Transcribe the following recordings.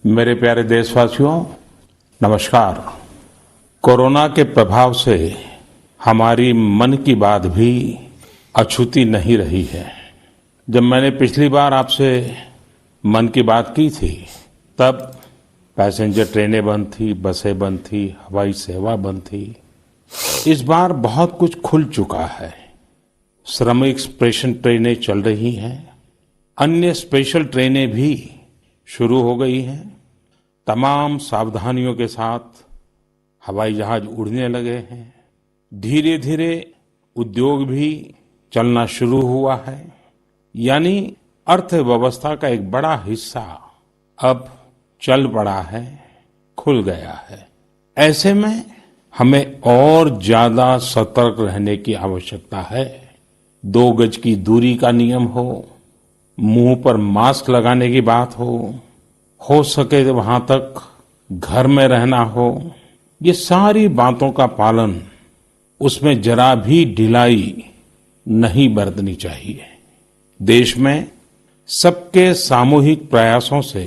मेरे प्यारे देशवासियों, नमस्कार। कोरोना के प्रभाव से हमारी मन की बात भी अछूती नहीं रही है। जब मैंने पिछली बार आपसे मन की बात की थी, तब पैसेंजर ट्रेनें बंद थी, बसें बंद थी, हवाई सेवा बंद थी। इस बार बहुत कुछ खुल चुका है। श्रमिक स्पेशल ट्रेनें चल रही हैं, अन्य स्पेशल ट्रेनें भी शुरू हो गई हैं। तमाम सावधानियों के साथ हवाई जहाज उड़ने लगे हैं। धीरे धीरे उद्योग भी चलना शुरू हुआ है, यानी अर्थव्यवस्था का एक बड़ा हिस्सा अब चल पड़ा है, खुल गया है। ऐसे में हमें और ज्यादा सतर्क रहने की आवश्यकता है। 2 गज की दूरी का नियम हो, मुंह पर मास्क लगाने की बात हो सके तो वहां तक घर में रहना हो, ये सारी बातों का पालन, उसमें जरा भी ढिलाई नहीं बरतनी चाहिए। देश में सबके सामूहिक प्रयासों से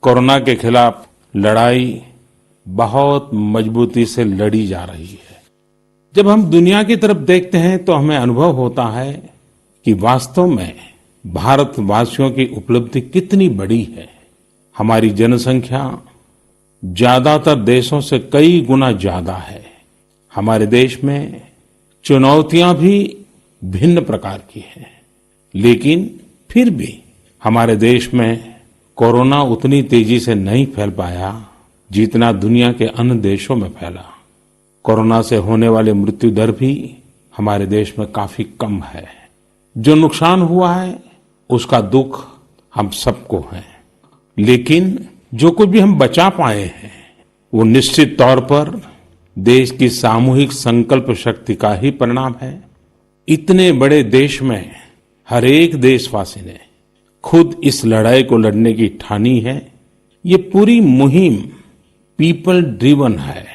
कोरोना के खिलाफ लड़ाई बहुत मजबूती से लड़ी जा रही है। जब हम दुनिया की तरफ देखते हैं तो हमें अनुभव होता है कि वास्तव में भारतवासियों की उपलब्धि कितनी बड़ी है। हमारी जनसंख्या ज्यादातर देशों से कई गुना ज्यादा है। हमारे देश में चुनौतियां भी भिन्न प्रकार की हैं, लेकिन फिर भी हमारे देश में कोरोना उतनी तेजी से नहीं फैल पाया जितना दुनिया के अन्य देशों में फैला। कोरोना से होने वाले मृत्यु दर भी हमारे देश में काफी कम है। जो नुकसान हुआ है उसका दुख हम सबको है, लेकिन जो कुछ भी हम बचा पाए हैं वो निश्चित तौर पर देश की सामूहिक संकल्प शक्ति का ही परिणाम है। इतने बड़े देश में हर एक देशवासी ने खुद इस लड़ाई को लड़ने की ठानी है। ये पूरी मुहिम पीपल ड्रिवन है।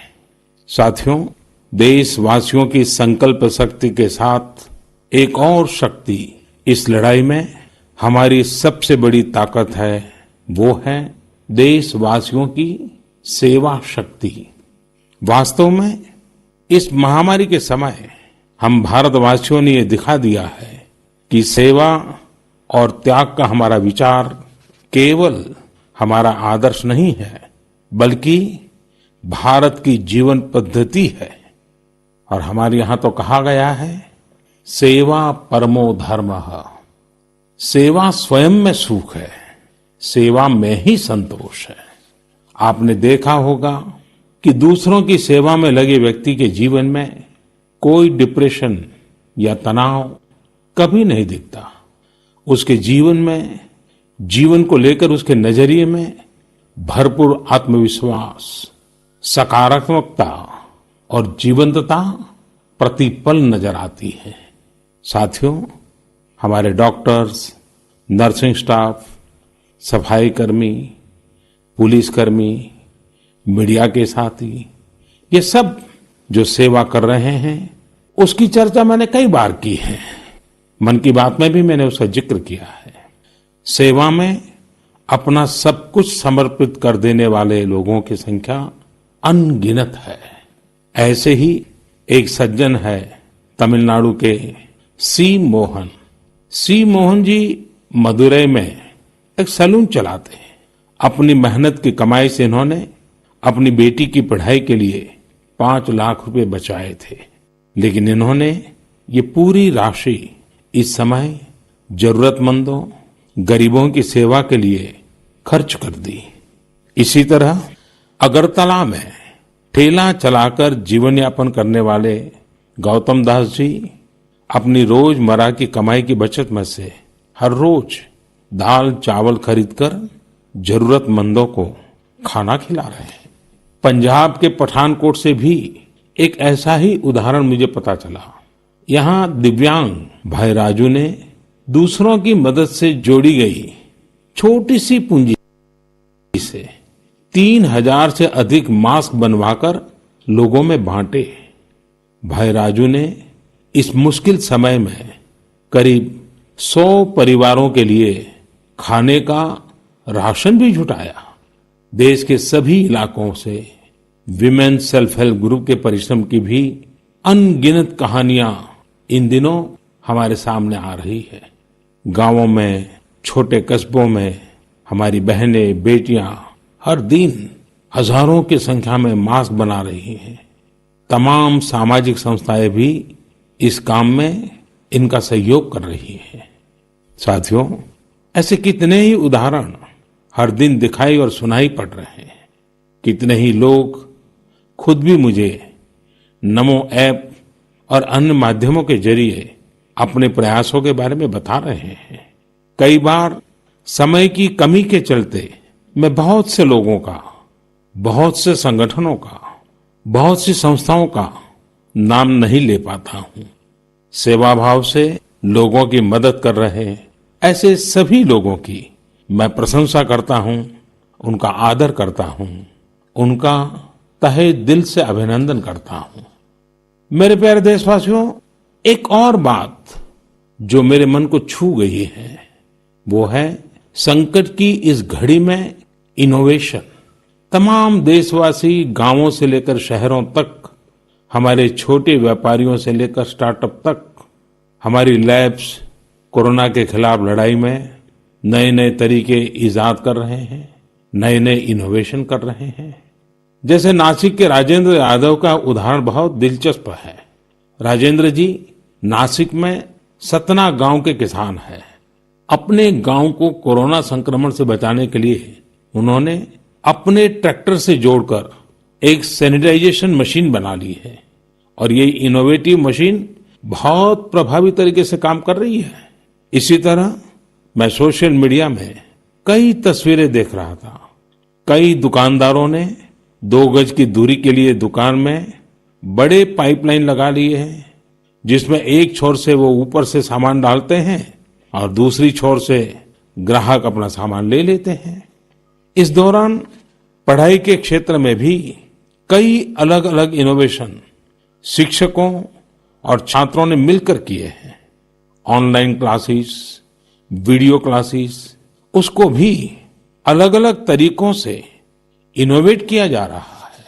साथियों, देशवासियों की संकल्प शक्ति के साथ एक और शक्ति इस लड़ाई में हमारी सबसे बड़ी ताकत है, वो है देशवासियों की सेवा शक्ति। वास्तव में इस महामारी के समय हम भारतवासियों ने ये दिखा दिया है कि सेवा और त्याग का हमारा विचार केवल हमारा आदर्श नहीं है, बल्कि भारत की जीवन पद्धति है। और हमारे यहां तो कहा गया है, सेवा परमो धर्मः। सेवा स्वयं में सुख है, सेवा में ही संतोष है। आपने देखा होगा कि दूसरों की सेवा में लगे व्यक्ति के जीवन में कोई डिप्रेशन या तनाव कभी नहीं दिखता। उसके जीवन में, जीवन को लेकर उसके नजरिए में भरपूर आत्मविश्वास, सकारात्मकता और जीवंतता प्रतिपल नजर आती है। साथियों, हमारे डॉक्टर्स, नर्सिंग स्टाफ, सफाई कर्मी, पुलिसकर्मी, मीडिया के साथी, ये सब जो सेवा कर रहे हैं, उसकी चर्चा मैंने कई बार की है। मन की बात में भी मैंने उसका जिक्र किया है। सेवा में अपना सब कुछ समर्पित कर देने वाले लोगों की संख्या अनगिनत है। ऐसे ही एक सज्जन है तमिलनाडु के सी मोहन जी मदुरई में एक सैलून चलाते हैं। अपनी मेहनत की कमाई से इन्होंने अपनी बेटी की पढ़ाई के लिए 5 लाख रुपए बचाए थे, लेकिन इन्होंने ये पूरी राशि इस समय जरूरतमंदों, गरीबों की सेवा के लिए खर्च कर दी। इसी तरह अगरतला में ठेला चलाकर जीवन यापन करने वाले गौतम दास जी अपनी रोजमर्रा की कमाई की बचत में से हर रोज दाल चावल खरीदकर जरूरतमंदों को खाना खिला रहे हैं। पंजाब के पठानकोट से भी एक ऐसा ही उदाहरण मुझे पता चला। यहाँ दिव्यांग भाई राजू ने दूसरों की मदद से जोड़ी गई छोटी सी पूंजी से 3000 से अधिक मास्क बनवाकर लोगों में बांटे। भाई राजू ने इस मुश्किल समय में करीब 100 परिवारों के लिए खाने का राशन भी जुटाया। देश के सभी इलाकों से विमेन सेल्फ हेल्प ग्रुप के परिश्रम की भी अनगिनत कहानियां इन दिनों हमारे सामने आ रही है। गांवों में, छोटे कस्बों में हमारी बहनें, बेटियां हर दिन हजारों की संख्या में मास्क बना रही हैं। तमाम सामाजिक संस्थाएं भी इस काम में इनका सहयोग कर रही हैं। साथियों, ऐसे कितने ही उदाहरण हर दिन दिखाई और सुनाई पड़ रहे हैं। कितने ही लोग खुद भी मुझे नमो ऐप और अन्य माध्यमों के जरिए अपने प्रयासों के बारे में बता रहे हैं। कई बार समय की कमी के चलते मैं बहुत से लोगों का, बहुत से संगठनों का, बहुत सी संस्थाओं का नाम नहीं ले पाता हूं। सेवा भाव से लोगों की मदद कर रहे ऐसे सभी लोगों की मैं प्रशंसा करता हूं, उनका आदर करता हूं, उनका तहे दिल से अभिनंदन करता हूं। मेरे प्यारे देशवासियों, एक और बात जो मेरे मन को छू गई है वो है संकट की इस घड़ी में इनोवेशन। तमाम देशवासी गांवों से लेकर शहरों तक, हमारे छोटे व्यापारियों से लेकर स्टार्टअप तक, हमारी लैब्स कोरोना के खिलाफ लड़ाई में नए नए तरीके इजाद कर रहे हैं, नए नए इनोवेशन कर रहे हैं। जैसे नासिक के राजेंद्र यादव का उदाहरण बहुत दिलचस्प है। राजेंद्र जी नासिक में सतना गांव के किसान हैं। अपने गांव को कोरोना संक्रमण से बचाने के लिए उन्होंने अपने ट्रैक्टर से जोड़कर एक सैनिटाइजेशन मशीन बना ली है और ये इनोवेटिव मशीन बहुत प्रभावी तरीके से काम कर रही है। इसी तरह मैं सोशल मीडिया में कई तस्वीरें देख रहा था। कई दुकानदारों ने 2 गज की दूरी के लिए दुकान में बड़े पाइपलाइन लगा लिए हैं, जिसमें एक छोर से वो ऊपर से सामान डालते हैं और दूसरी छोर से ग्राहक अपना सामान ले लेते हैं। इस दौरान पढ़ाई के क्षेत्र में भी कई अलग अलग इनोवेशन शिक्षकों और छात्रों ने मिलकर किए हैं। ऑनलाइन क्लासेस, वीडियो क्लासेस, उसको भी अलग अलग तरीकों से इनोवेट किया जा रहा है।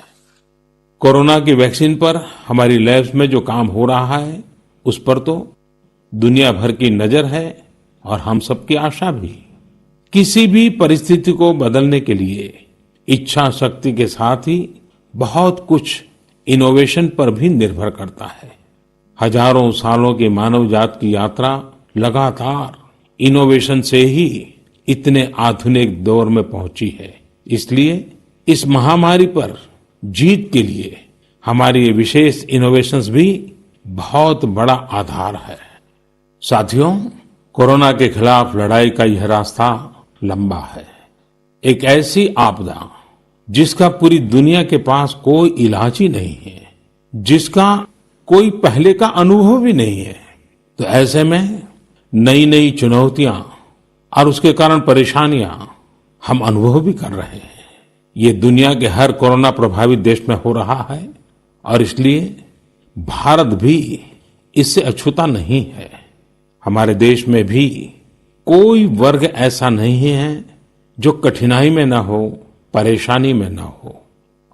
कोरोना की वैक्सीन पर हमारी लैब्स में जो काम हो रहा है उस पर तो दुनिया भर की नजर है और हम सबकी आशा भी। किसी भी परिस्थिति को बदलने के लिए इच्छा शक्ति के साथ ही बहुत कुछ इनोवेशन पर भी निर्भर करता है। हजारों सालों की मानव जात की यात्रा लगातार इनोवेशन से ही इतने आधुनिक दौर में पहुंची है। इसलिए इस महामारी पर जीत के लिए हमारी ये विशेष इनोवेशंस भी बहुत बड़ा आधार है। साथियों, कोरोना के खिलाफ लड़ाई का यह रास्ता लंबा है। एक ऐसी आपदा जिसका पूरी दुनिया के पास कोई इलाज ही नहीं है, जिसका कोई पहले का अनुभव भी नहीं है, तो ऐसे में नई नई चुनौतियां और उसके कारण परेशानियां हम अनुभव भी कर रहे हैं। ये दुनिया के हर कोरोना प्रभावित देश में हो रहा है और इसलिए भारत भी इससे अछूता नहीं है। हमारे देश में भी कोई वर्ग ऐसा नहीं है जो कठिनाई में ना हो, परेशानी में ना हो।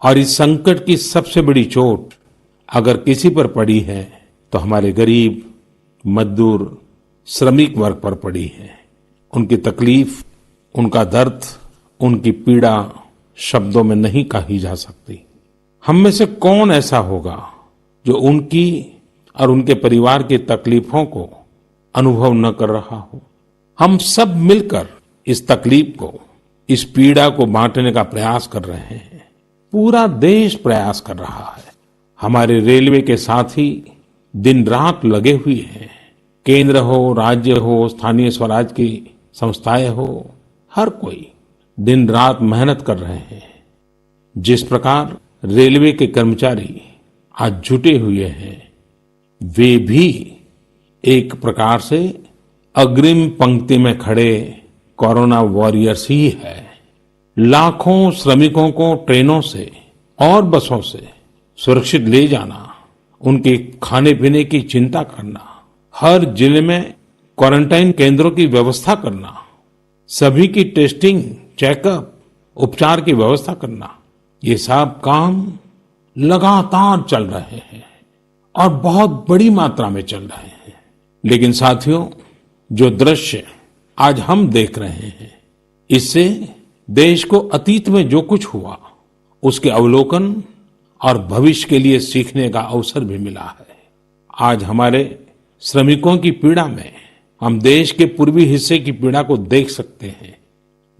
और इस संकट की सबसे बड़ी चोट अगर किसी पर पड़ी है तो हमारे गरीब, मजदूर, श्रमिक वर्ग पर पड़ी है। उनकी तकलीफ, उनका दर्द, उनकी पीड़ा शब्दों में नहीं कही जा सकती। हम में से कौन ऐसा होगा जो उनकी और उनके परिवार की तकलीफों को अनुभव न कर रहा हो। हम सब मिलकर इस तकलीफ को, इस पीड़ा को बांटने का प्रयास कर रहे हैं। पूरा देश प्रयास कर रहा है। हमारे रेलवे के साथी दिन रात लगे हुए हैं। केंद्र हो, राज्य हो, स्थानीय स्वराज की संस्थाएं हो, हर कोई दिन रात मेहनत कर रहे हैं। जिस प्रकार रेलवे के कर्मचारी आज जुटे हुए हैं, वे भी एक प्रकार से अग्रिम पंक्ति में खड़े कोरोना वॉरियर्स ही है। लाखों श्रमिकों को ट्रेनों से और बसों से सुरक्षित ले जाना, उनके खाने पीने की चिंता करना, हर जिले में क्वारंटाइन केंद्रों की व्यवस्था करना, सभी की टेस्टिंग, चेकअप, उपचार की व्यवस्था करना, ये सब काम लगातार चल रहे हैं और बहुत बड़ी मात्रा में चल रहे हैं। लेकिन साथियों, जो दृश्य आज हम देख रहे हैं, इससे देश को अतीत में जो कुछ हुआ उसके अवलोकन और भविष्य के लिए सीखने का अवसर भी मिला है। आज हमारे श्रमिकों की पीड़ा में हम देश के पूर्वी हिस्से की पीड़ा को देख सकते हैं।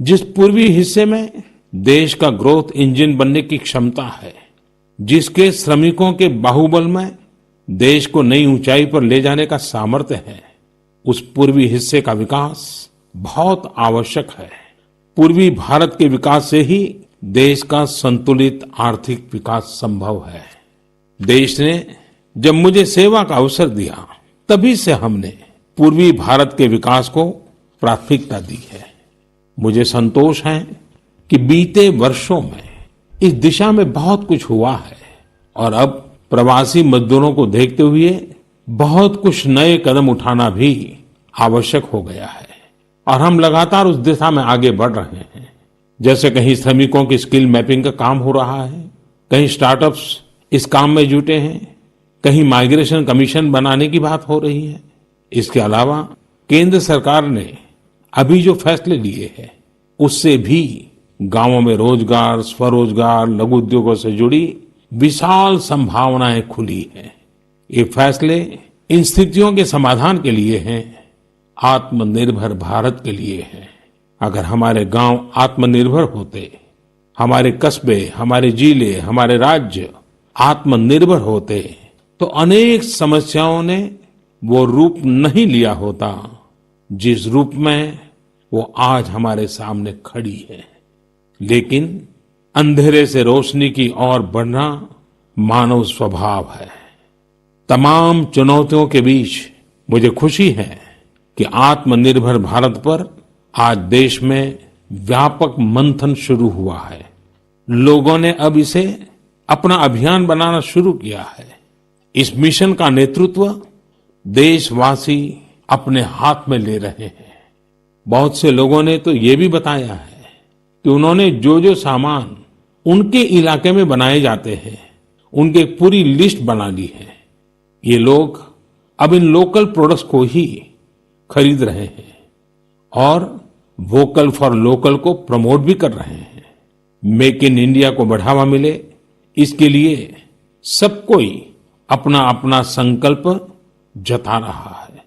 जिस पूर्वी हिस्से में देश का ग्रोथ इंजन बनने की क्षमता है, जिसके श्रमिकों के बाहुबल में देश को नई ऊंचाई पर ले जाने का सामर्थ्य है, उस पूर्वी हिस्से का विकास बहुत आवश्यक है। पूर्वी भारत के विकास से ही देश का संतुलित आर्थिक विकास संभव है। देश ने जब मुझे सेवा का अवसर दिया, तभी से हमने पूर्वी भारत के विकास को प्राथमिकता दी है। मुझे संतोष है कि बीते वर्षों में इस दिशा में बहुत कुछ हुआ है और अब प्रवासी मजदूरों को देखते हुए बहुत कुछ नए कदम उठाना भी आवश्यक हो गया है और हम लगातार उस दिशा में आगे बढ़ रहे हैं। जैसे कहीं श्रमिकों की स्किल मैपिंग का काम हो रहा है, कहीं स्टार्टअप्स इस काम में जुटे हैं, कहीं माइग्रेशन कमीशन बनाने की बात हो रही है। इसके अलावा केंद्र सरकार ने अभी जो फैसले लिए हैं, उससे भी गांवों में रोजगार, स्वरोजगार, लघु उद्योगों से जुड़ी विशाल संभावनाएं खुली हैं। ये फैसले इन स्थितियों के समाधान के लिए हैं, आत्मनिर्भर भारत के लिए हैं। अगर हमारे गांव आत्मनिर्भर होते, हमारे कस्बे, हमारे जिले, हमारे राज्य आत्मनिर्भर होते, तो अनेक समस्याओं ने वो रूप नहीं लिया होता जिस रूप में वो आज हमारे सामने खड़ी है। लेकिन अंधेरे से रोशनी की ओर बढ़ना मानव स्वभाव है। तमाम चुनौतियों के बीच मुझे खुशी है कि आत्मनिर्भर भारत पर आज देश में व्यापक मंथन शुरू हुआ है। लोगों ने अब इसे अपना अभियान बनाना शुरू किया है। इस मिशन का नेतृत्व देशवासी अपने हाथ में ले रहे हैं। बहुत से लोगों ने तो ये भी बताया है कि उन्होंने जो जो सामान उनके इलाके में बनाए जाते हैं, उनकी एक पूरी लिस्ट बना ली है। ये लोग अब इन लोकल प्रोडक्ट्स को ही खरीद रहे हैं और वोकल फॉर लोकल को प्रमोट भी कर रहे हैं। मेक इन इंडिया को बढ़ावा मिले, इसके लिए सब कोई अपना अपना संकल्प जता रहा है।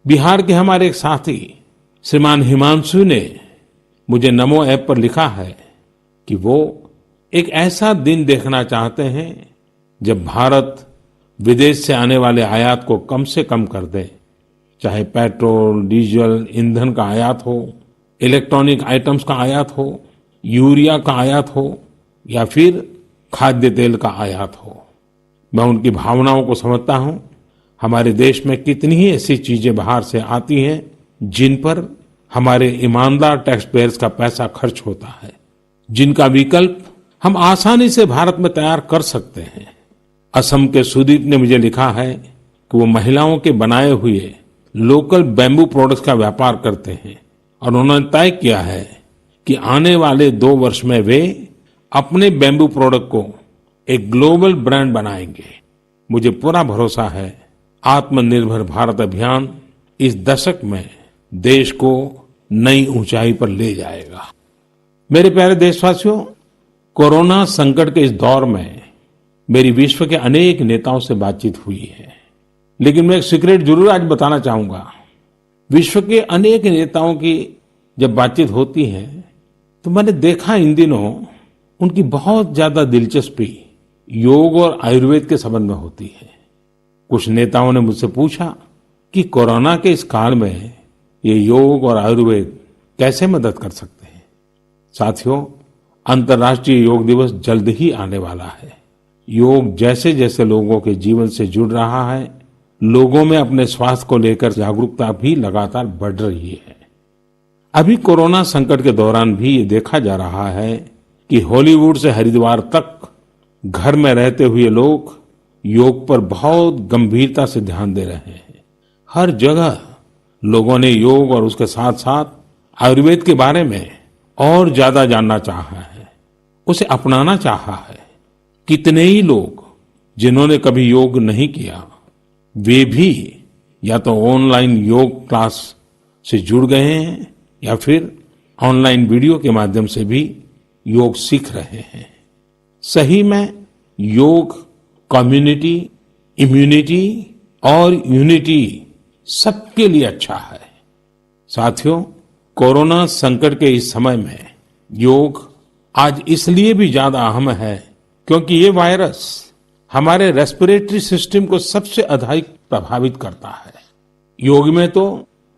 बिहार के हमारे एक साथी श्रीमान हिमांशु ने मुझे नमो ऐप पर लिखा है कि वो एक ऐसा दिन देखना चाहते हैं जब भारत विदेश से आने वाले आयात को कम से कम कर दे, चाहे पेट्रोल, डीजल, ईंधन का आयात हो, इलेक्ट्रॉनिक आइटम्स का आयात हो, यूरिया का आयात हो या फिर खाद्य तेल का आयात हो। मैं उनकी भावनाओं को समझता हूं। हमारे देश में कितनी ही ऐसी चीजें बाहर से आती हैं जिन पर हमारे ईमानदार टैक्स पेयर्स का पैसा खर्च होता है, जिनका विकल्प हम आसानी से भारत में तैयार कर सकते हैं। असम के सुदीप ने मुझे लिखा है कि वो महिलाओं के बनाए हुए लोकल बैम्बू प्रोडक्ट्स का व्यापार करते हैं और उन्होंने तय किया है कि आने वाले 2 वर्ष में वे अपने बैम्बू प्रोडक्ट को एक ग्लोबल ब्रांड बनाएंगे। मुझे पूरा भरोसा है आत्मनिर्भर भारत अभियान इस दशक में देश को नई ऊंचाई पर ले जाएगा। मेरे प्यारे देशवासियों, कोरोना संकट के इस दौर में मेरी विश्व के अनेक नेताओं से बातचीत हुई है, लेकिन मैं एक सीक्रेट जरूर आज बताना चाहूंगा। विश्व के अनेक नेताओं की जब बातचीत होती है तो मैंने देखा इन दिनों उनकी बहुत ज्यादा दिलचस्पी योग और आयुर्वेद के संबंध में होती है। कुछ नेताओं ने मुझसे पूछा कि कोरोना के इस काल में ये योग और आयुर्वेद कैसे मदद कर सकते हैं। साथियों, अंतर्राष्ट्रीय योग दिवस जल्द ही आने वाला है। योग जैसे जैसे लोगों के जीवन से जुड़ रहा है, लोगों में अपने स्वास्थ्य को लेकर जागरूकता भी लगातार बढ़ रही है। अभी कोरोना संकट के दौरान भी ये देखा जा रहा है कि हॉलीवुड से हरिद्वार तक घर में रहते हुए लोग योग पर बहुत गंभीरता से ध्यान दे रहे हैं। हर जगह लोगों ने योग और उसके साथ साथ आयुर्वेद के बारे में और ज्यादा जानना चाहा है, उसे अपनाना चाहा है। कितने ही लोग जिन्होंने कभी योग नहीं किया, वे भी या तो ऑनलाइन योग क्लास से जुड़ गए हैं या फिर ऑनलाइन वीडियो के माध्यम से भी योग सीख रहे हैं। सही में योग कम्युनिटी, इम्यूनिटी और यूनिटी सबके लिए अच्छा है। साथियों, कोरोना संकट के इस समय में योग आज इसलिए भी ज्यादा अहम है क्योंकि ये वायरस हमारे रेस्पिरेटरी सिस्टम को सबसे अधिक प्रभावित करता है। योग में तो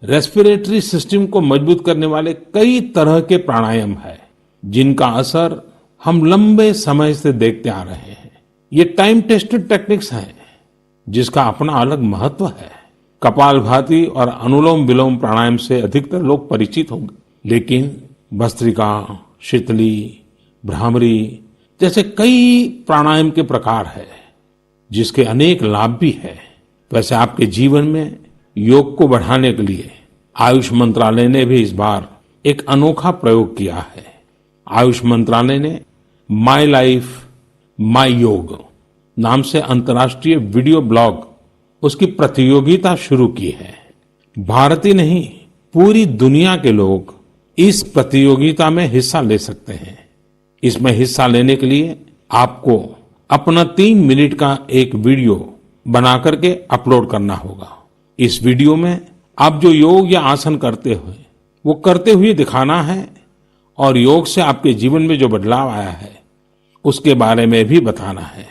रेस्पिरेटरी सिस्टम को मजबूत करने वाले कई तरह के प्राणायाम है, जिनका असर हम लंबे समय से देखते आ रहे हैं। ये टाइम टेस्टेड टेक्निक्स हैं, जिसका अपना अलग महत्व है। कपालभाति और अनुलोम विलोम प्राणायाम से अधिकतर लोग परिचित होंगे, लेकिन भस्त्रिका, शीतली, भ्रामरी जैसे कई प्राणायाम के प्रकार है, जिसके अनेक लाभ भी है। वैसे आपके जीवन में योग को बढ़ाने के लिए आयुष मंत्रालय ने भी इस बार एक अनोखा प्रयोग किया है। आयुष मंत्रालय ने माय लाइफ माय योग नाम से अंतर्राष्ट्रीय वीडियो ब्लॉग उसकी प्रतियोगिता शुरू की है। भारत ही नहीं, पूरी दुनिया के लोग इस प्रतियोगिता में हिस्सा ले सकते हैं। इसमें हिस्सा लेने के लिए आपको अपना 3 मिनट का एक वीडियो बना करके अपलोड करना होगा। इस वीडियो में आप जो योग या आसन करते हुए वो करते हुए दिखाना है और योग से आपके जीवन में जो बदलाव आया है उसके बारे में भी बताना है।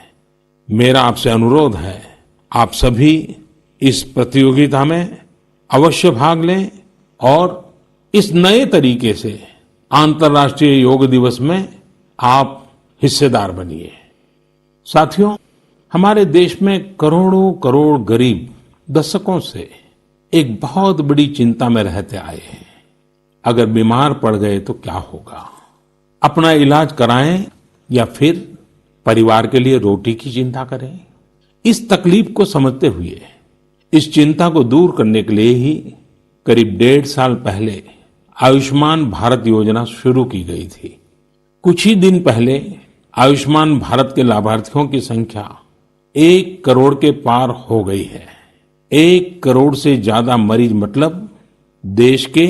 मेरा आपसे अनुरोध है, आप सभी इस प्रतियोगिता में अवश्य भाग लें और इस नए तरीके से अंतर्राष्ट्रीय योग दिवस में आप हिस्सेदार बनिए। साथियों, हमारे देश में करोड़ों करोड़ गरीब दशकों से एक बहुत बड़ी चिंता में रहते आए हैं। अगर बीमार पड़ गए तो क्या होगा? अपना इलाज कराएं या फिर परिवार के लिए रोटी की चिंता करें? इस तकलीफ को समझते हुए इस चिंता को दूर करने के लिए ही करीब 1.5 साल पहले आयुष्मान भारत योजना शुरू की गई थी। कुछ ही दिन पहले आयुष्मान भारत के लाभार्थियों की संख्या 1 करोड़ के पार हो गई है। 1 करोड़ से ज्यादा मरीज मतलब देश के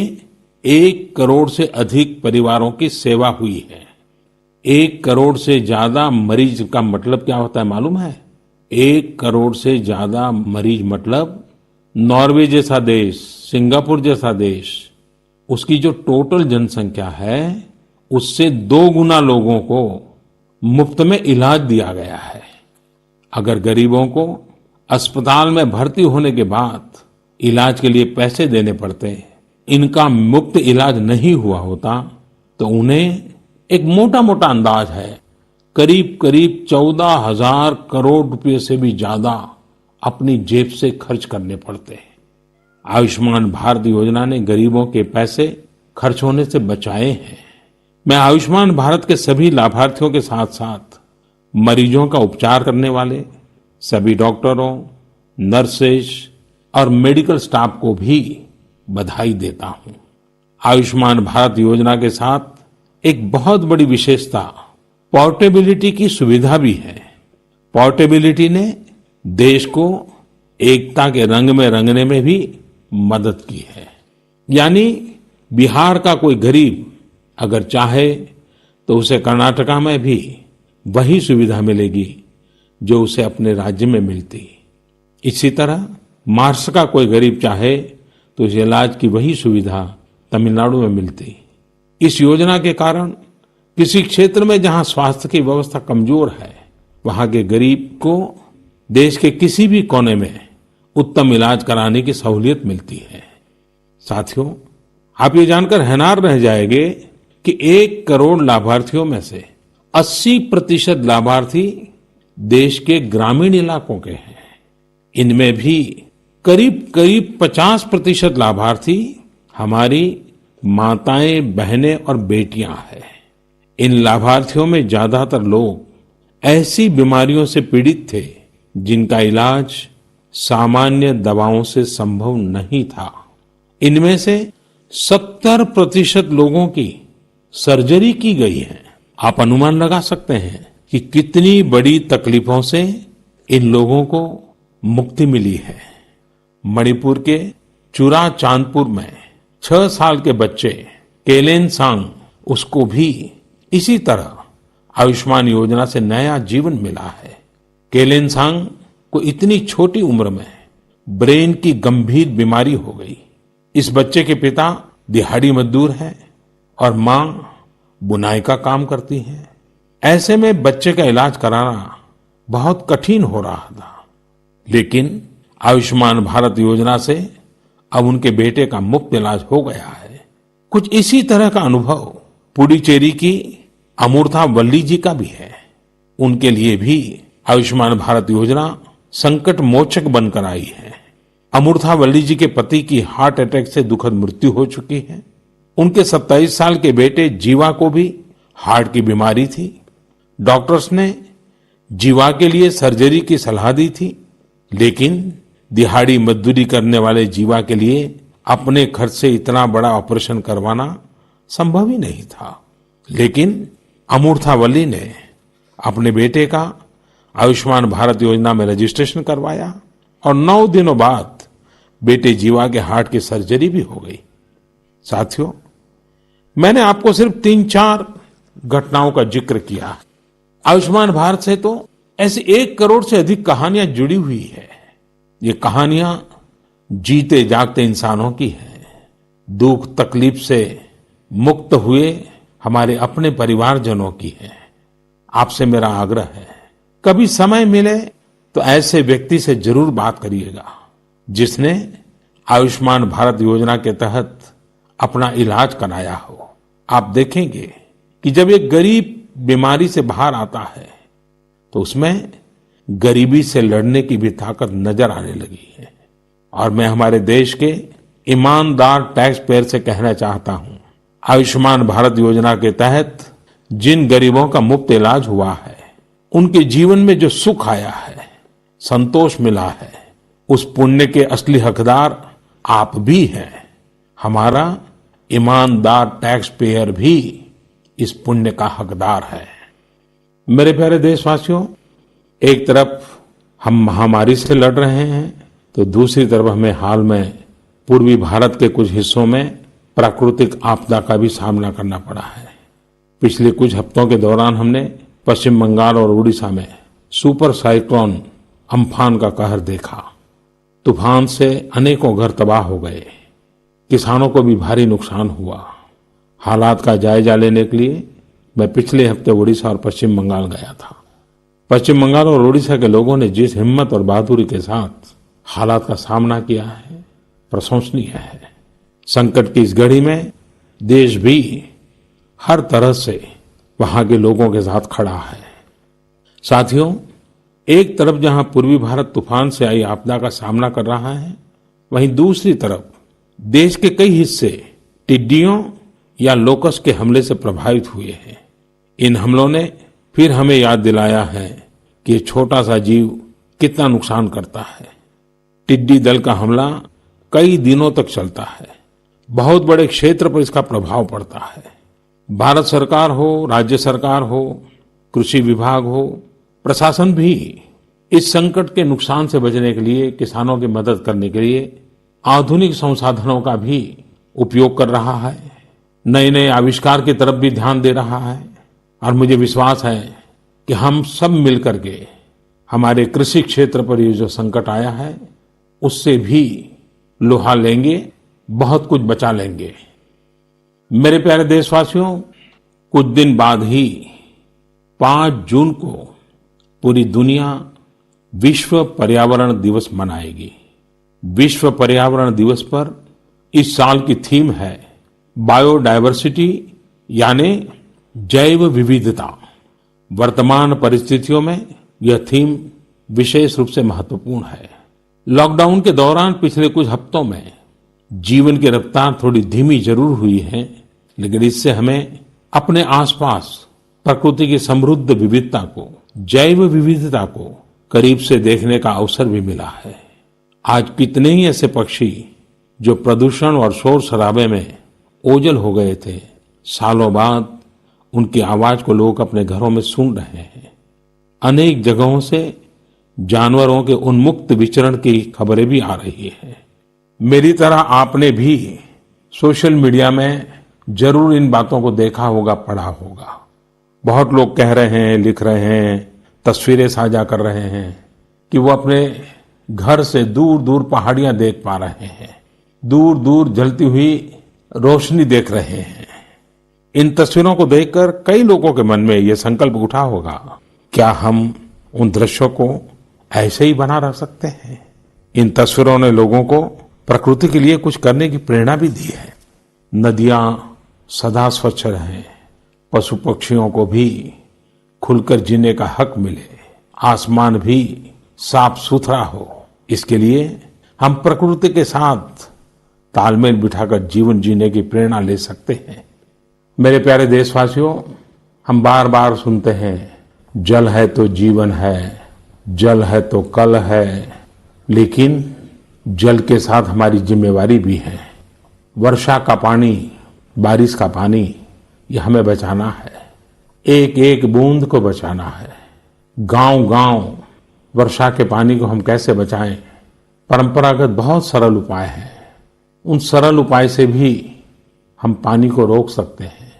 1 करोड़ से अधिक परिवारों की सेवा हुई है। 1 करोड़ से ज्यादा मरीज का मतलब क्या होता है मालूम है? 1 करोड़ से ज्यादा मरीज मतलब नॉर्वे जैसा देश, सिंगापुर जैसा देश, उसकी जो टोटल जनसंख्या है उससे 2 गुना लोगों को मुफ्त में इलाज दिया गया है। अगर गरीबों को अस्पताल में भर्ती होने के बाद इलाज के लिए पैसे देने पड़ते, इनका मुफ्त इलाज नहीं हुआ होता, तो उन्हें एक मोटा मोटा अंदाज है करीब करीब 14,000 करोड़ रुपए से भी ज्यादा अपनी जेब से खर्च करने पड़ते हैं। आयुष्मान भारत योजना ने गरीबों के पैसे खर्च होने से बचाए हैं। मैं आयुष्मान भारत के सभी लाभार्थियों के साथ साथ मरीजों का उपचार करने वाले सभी डॉक्टरों, नर्सेज और मेडिकल स्टाफ को भी बधाई देता हूं। आयुष्मान भारत योजना के साथ एक बहुत बड़ी विशेषता पोर्टेबिलिटी की सुविधा भी है। पोर्टेबिलिटी ने देश को एकता के रंग में रंगने में भी मदद की है। यानी बिहार का कोई गरीब अगर चाहे तो उसे कर्नाटका में भी वही सुविधा मिलेगी जो उसे अपने राज्य में मिलती। इसी तरह महाराष्ट्र का कोई गरीब चाहे तो उसे इलाज की वही सुविधा तमिलनाडु में मिलती। इस योजना के कारण किसी क्षेत्र में जहां स्वास्थ्य की व्यवस्था कमजोर है, वहां के गरीब को देश के किसी भी कोने में उत्तम इलाज कराने की सहूलियत मिलती है। साथियों, आप ये जानकर हैरान रह जाएंगे कि 1 करोड़ लाभार्थियों में से 80% लाभार्थी देश के ग्रामीण इलाकों के हैं। इनमें भी करीब करीब 50% लाभार्थी हमारी माताएं, बहनें और बेटियां हैं। इन लाभार्थियों में ज्यादातर लोग ऐसी बीमारियों से पीड़ित थे जिनका इलाज सामान्य दवाओं से संभव नहीं था। इनमें से 70% लोगों की सर्जरी की गई है। आप अनुमान लगा सकते हैं कि कितनी बड़ी तकलीफों से इन लोगों को मुक्ति मिली है। मणिपुर के चुरा चांदपुर में 6 साल के बच्चे केलेनसांग, उसको भी इसी तरह आयुष्मान योजना से नया जीवन मिला है। केलेनसांग को इतनी छोटी उम्र में ब्रेन की गंभीर बीमारी हो गई। इस बच्चे के पिता दिहाड़ी मजदूर हैं और मां बुनाई का काम करती हैं। ऐसे में बच्चे का इलाज कराना बहुत कठिन हो रहा था, लेकिन आयुष्मान भारत योजना से अब उनके बेटे का मुफ्त इलाज हो गया है। कुछ इसी तरह का अनुभव पुडुचेरी की अमूर्था वल्ली जी का भी है। उनके लिए भी आयुष्मान भारत योजना संकट मोचक बनकर आई है। अमूर्था वल्ली जी के पति की हार्ट अटैक से दुखद मृत्यु हो चुकी है। उनके 27 साल के बेटे जीवा को भी हार्ट की बीमारी थी। डॉक्टर्स ने जीवा के लिए सर्जरी की सलाह दी थी, लेकिन दिहाड़ी मजदूरी करने वाले जीवा के लिए अपने खर्च से इतना बड़ा ऑपरेशन करवाना संभव ही नहीं था। लेकिन अमूर्था वल्ली ने अपने बेटे का आयुष्मान भारत योजना में रजिस्ट्रेशन करवाया और 9 दिनों बाद बेटे जीवा के हार्ट की सर्जरी भी हो गई। साथियों, मैंने आपको सिर्फ 3-4 घटनाओं का जिक्र किया। आयुष्मान भारत से तो ऐसी 1 करोड़ से अधिक कहानियां जुड़ी हुई है। ये कहानियां जीते जागते इंसानों की हैं। दुख तकलीफ से मुक्त हुए हमारे अपने परिवारजनों की है। आपसे मेरा आग्रह है, कभी समय मिले तो ऐसे व्यक्ति से जरूर बात करिएगा जिसने आयुष्मान भारत योजना के तहत अपना इलाज कराया हो। आप देखेंगे कि जब एक गरीब बीमारी से बाहर आता है तो उसमें गरीबी से लड़ने की भी ताकत नजर आने लगी है। और मैं हमारे देश के ईमानदार टैक्स पेयर से कहना चाहता हूं, आयुष्मान भारत योजना के तहत जिन गरीबों का मुफ्त इलाज हुआ है, उनके जीवन में जो सुख आया है, संतोष मिला है, उस पुण्य के असली हकदार आप भी हैं। हमारा ईमानदार टैक्स पेयर भी इस पुण्य का हकदार है। मेरे प्यारे देशवासियों, एक तरफ हम महामारी से लड़ रहे हैं तो दूसरी तरफ हमें हाल में पूर्वी भारत के कुछ हिस्सों में प्राकृतिक आपदा का भी सामना करना पड़ा है। पिछले कुछ हफ्तों के दौरान हमने पश्चिम बंगाल और उड़ीसा में सुपर साइक्लोन अम्फान का कहर देखा। तूफान से अनेकों घर तबाह हो गए, किसानों को भी भारी नुकसान हुआ। हालात का जायजा लेने के लिए मैं पिछले हफ्ते उड़ीसा और पश्चिम बंगाल गया था। पश्चिम बंगाल और उड़ीसा के लोगों ने जिस हिम्मत और बहादुरी के साथ हालात का सामना किया है, प्रशंसनीय है। संकट की इस घड़ी में देश भी हर तरह से वहां के लोगों के साथ खड़ा है। साथियों, एक तरफ जहां पूर्वी भारत तूफान से आई आपदा का सामना कर रहा है, वहीं दूसरी तरफ देश के कई हिस्से टिड्डियों या लोकस्ट के हमले से प्रभावित हुए हैं। इन हमलों ने फिर हमें याद दिलाया है कि ये छोटा सा जीव कितना नुकसान करता है। टिड्डी दल का हमला कई दिनों तक चलता है, बहुत बड़े क्षेत्र पर इसका प्रभाव पड़ता है। भारत सरकार हो, राज्य सरकार हो, कृषि विभाग हो, प्रशासन भी इस संकट के नुकसान से बचने के लिए, किसानों की मदद करने के लिए आधुनिक संसाधनों का भी उपयोग कर रहा है। नए नए आविष्कार की तरफ भी ध्यान दे रहा है। और मुझे विश्वास है कि हम सब मिलकर के हमारे कृषि क्षेत्र पर ये जो संकट आया है, उससे भी लोहा लेंगे, बहुत कुछ बचा लेंगे। मेरे प्यारे देशवासियों, कुछ दिन बाद ही 5 जून को पूरी दुनिया विश्व पर्यावरण दिवस मनाएगी। विश्व पर्यावरण दिवस पर इस साल की थीम है बायोडायवर्सिटी, यानी जैव विविधता। वर्तमान परिस्थितियों में यह थीम विशेष रूप से महत्वपूर्ण है। लॉकडाउन के दौरान पिछले कुछ हफ्तों में जीवन की रफ्तार थोड़ी धीमी जरूर हुई है, लेकिन इससे हमें अपने आसपास प्रकृति की समृद्ध विविधता को, जैव विविधता को करीब से देखने का अवसर भी मिला है। आज कितने ही ऐसे पक्षी जो प्रदूषण और शोर शराबे में ओझल हो गए थे, सालों बाद उनकी आवाज को लोग अपने घरों में सुन रहे हैं। अनेक जगहों से जानवरों के उन्मुक्त विचरण की खबरें भी आ रही हैं। मेरी तरह आपने भी सोशल मीडिया में जरूर इन बातों को देखा होगा, पढ़ा होगा। बहुत लोग कह रहे हैं, लिख रहे हैं, तस्वीरें साझा कर रहे हैं कि वो अपने घर से दूर दूर पहाड़ियां देख पा रहे हैं, दूर दूर जलती हुई रोशनी देख रहे हैं। इन तस्वीरों को देखकर कई लोगों के मन में ये संकल्प उठा होगा, क्या हम उन दृश्यों को ऐसे ही बना रख सकते हैं? इन तस्वीरों ने लोगों को प्रकृति के लिए कुछ करने की प्रेरणा भी दी है। नदियां सदा स्वच्छ रहें, पशु पक्षियों को भी खुलकर जीने का हक मिले, आसमान भी साफ सुथरा हो, इसके लिए हम प्रकृति के साथ तालमेल बिठाकर जीवन जीने की प्रेरणा ले सकते हैं। मेरे प्यारे देशवासियों, हम बार बार सुनते हैं, जल है तो जीवन है, जल है तो कल है, लेकिन जल के साथ हमारी जिम्मेवारी भी है। वर्षा का पानी, बारिश का पानी, ये हमें बचाना है, एक एक बूंद को बचाना है। गांव गांव वर्षा के पानी को हम कैसे बचाएं? परंपरागत बहुत सरल उपाय हैं। उन सरल उपाय से भी हम पानी को रोक सकते हैं।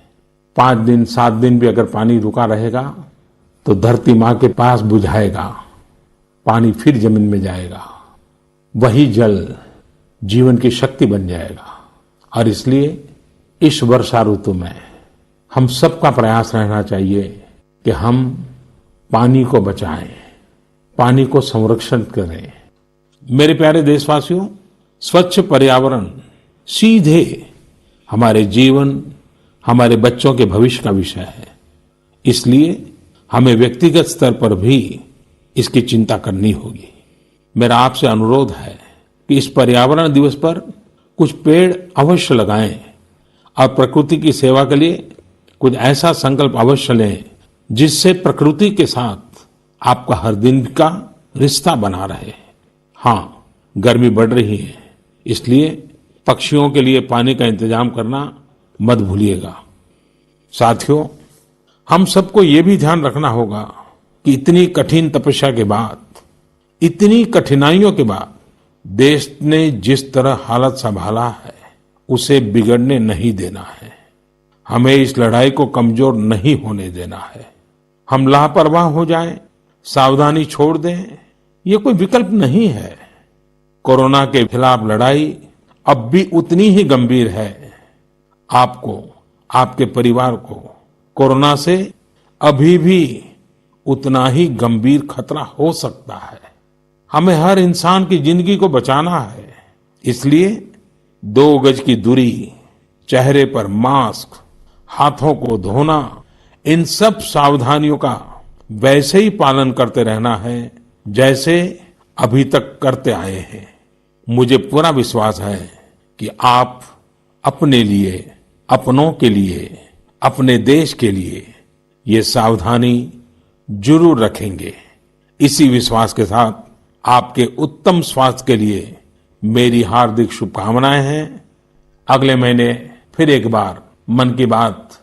5 दिन 7 दिन भी अगर पानी रुका रहेगा तो धरती माँ के पास बुझाएगा, पानी फिर जमीन में जाएगा, वही जल जीवन की शक्ति बन जाएगा। और इसलिए इस वर्षा ऋतु में हम सबका प्रयास रहना चाहिए कि हम पानी को बचाएं, पानी को संरक्षण करें। मेरे प्यारे देशवासियों, स्वच्छ पर्यावरण सीधे हमारे जीवन, हमारे बच्चों के भविष्य का विषय है। इसलिए हमें व्यक्तिगत स्तर पर भी इसकी चिंता करनी होगी। मेरा आपसे अनुरोध है कि इस पर्यावरण दिवस पर कुछ पेड़ अवश्य लगाएं और प्रकृति की सेवा के लिए कुछ ऐसा संकल्प अवश्य लें जिससे प्रकृति के साथ आपका हर दिन का रिश्ता बना रहे। हाँ, गर्मी बढ़ रही है, इसलिए पक्षियों के लिए पानी का इंतजाम करना मत भूलिएगा। साथियों, हम सबको ये भी ध्यान रखना होगा कि इतनी कठिन तपस्या के बाद, इतनी कठिनाइयों के बाद देश ने जिस तरह हालत संभाला है उसे बिगड़ने नहीं देना है। हमें इस लड़ाई को कमजोर नहीं होने देना है। हम लापरवाह हो जाएं, सावधानी छोड़ दें, ये कोई विकल्प नहीं है। कोरोना के खिलाफ लड़ाई अब भी उतनी ही गंभीर है। आपको, आपके परिवार को कोरोना से अभी भी उतना ही गंभीर खतरा हो सकता है। हमें हर इंसान की जिंदगी को बचाना है। इसलिए 2 गज की दूरी, चेहरे पर मास्क, हाथों को धोना, इन सब सावधानियों का वैसे ही पालन करते रहना है जैसे अभी तक करते आए हैं। मुझे पूरा विश्वास है कि आप अपने लिए, अपनों के लिए, अपने देश के लिए ये सावधानी जरूर रखेंगे। इसी विश्वास के साथ आपके उत्तम स्वास्थ्य के लिए मेरी हार्दिक शुभकामनाएं हैं। अगले महीने फिर एक बार मन की बात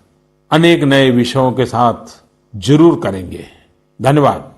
अनेक नए विषयों के साथ जरूर करेंगे। धन्यवाद।